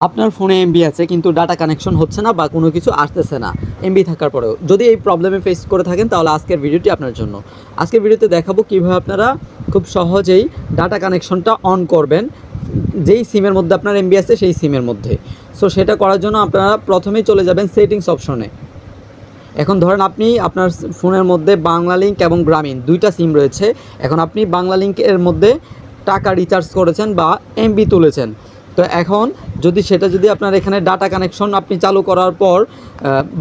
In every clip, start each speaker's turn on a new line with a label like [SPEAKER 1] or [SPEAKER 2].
[SPEAKER 1] আপনার ফোনে এমবি আছে কিন্তু ডাটা কানেকশন হচ্ছে না বা কোনো কিছু আসতেছে না এমবি থাকার পরেও। যদি এই প্রবলেমে ফেস করে থাকেন তাহলে আজকের ভিডিওটি আপনার জন্য। আজকের ভিডিওতে দেখাবো কীভাবে আপনারা খুব সহজেই ডাটা কানেকশনটা অন করবেন যেই সিমের মধ্যে আপনার এমবি আছে সেই সিমের মধ্যে। সো সেটা করার জন্য আপনারা প্রথমেই চলে যাবেন সেটিংস অপশনে। এখন ধরেন আপনি আপনার ফোনের মধ্যে বাংলালিংক এবং গ্রামীণ দুইটা সিম রয়েছে। এখন আপনি বাংলালিংকের মধ্যে টাকা রিচার্জ করেছেন বা এমবি তুলেছেন। তো এখন যদি আপনার এখানে ডাটা কানেকশন আপনি চালু করার পর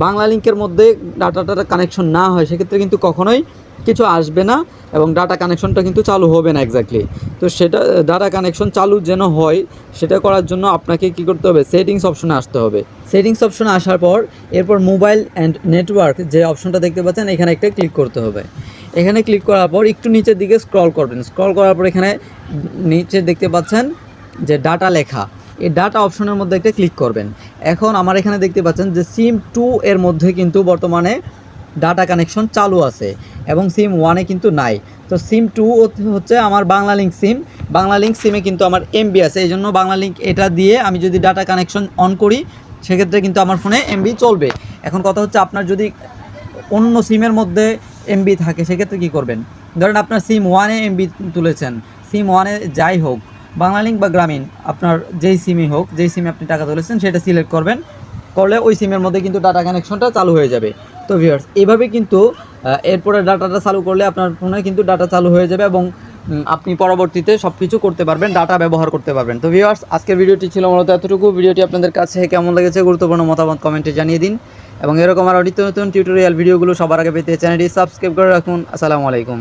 [SPEAKER 1] বাংলালিংকের মধ্যে ডাটাটা কানেকশন না হয়, সেক্ষেত্রে কিন্তু কখনোই কিছু আসবে না এবং ডাটা কানেকশনটা কিন্তু চালু হবে না এক্স্যাক্টলি। তো সেটা ডাটা কানেকশন চালু যেন হয় সেটা করার জন্য আপনাকে কী করতে হবে, সেটিংস অপশনে আসতে হবে। সেটিংস অপশনে আসার পর এরপর মোবাইল অ্যান্ড নেটওয়ার্ক যে অপশনটা দেখতে পাচ্ছেন এখানে একটা ক্লিক করতে হবে। এখানে ক্লিক করার পর একটু নিচের দিকে স্ক্রল করবেন। স্ক্রল করার পর এখানে নিচে দেখতে পাচ্ছেন যে ডাটা লেখা, এই ডাটা অপশনের মধ্যে একটা ক্লিক করবেন। এখন আমার এখানে দেখতে পাচ্ছেন যে সিম 2 এর মধ্যে কিন্তু বর্তমানে ডাটা কানেকশন চালু আছে এবং সিম 1-এ কিন্তু নাই। তো সিম 2 হচ্ছে আমার বাংলালিংক সিম। বাংলালিংক সিমে কিন্তু আমার এমবি আছে, এই জন্য বাংলালিংক এটা দিয়ে আমি যদি ডাটা কানেকশন অন করি সেক্ষেত্রে কিন্তু আমার ফোনে এমবি চলবে। এখন কথা হচ্ছে আপনার যদি অন্য সিমের মধ্যে এমবি থাকে সেক্ষেত্রে কী করবেন। ধরেন আপনার সিম 1-এ এমবি তুলেছেন, সিম 1-এ যাই হোক বাংলালিংক বা গ্রামীণ আপনার যেই সিমই হোক, যেই সিমে আপনি টাকা তুলেছেন সেটা সিলেক্ট করবেন। করলে ওই সিমের মধ্যে কিন্তু ডাটা কানেকশনটা চালু হয়ে যাবে। তো ভিউয়ার্স এইভাবে কিন্তু এরপরে ডাটাটা চালু করলে আপনার ফোনে কিন্তু ডাটা চালু হয়ে যাবে এবং আপনি পরবর্তীতে সব কিছু করতে পারবেন, ডাটা ব্যবহার করতে পারবেন। তো ভিউয়ার্স আজকের ভিডিওটি ছিল মূলত এতটুকু। ভিডিওটি আপনাদের কাছে কেমন লেগেছে গুরুত্বপূর্ণ মতামত কমেন্টে জানিয়ে দিন এবং এরকম আরও নিত্য নতুন টিউটোরিয়াল ভিডিওগুলো সবার আগে পেতে চ্যানেলটি সাবস্ক্রাইব করে রাখুন। আসসালামু আলাইকুম।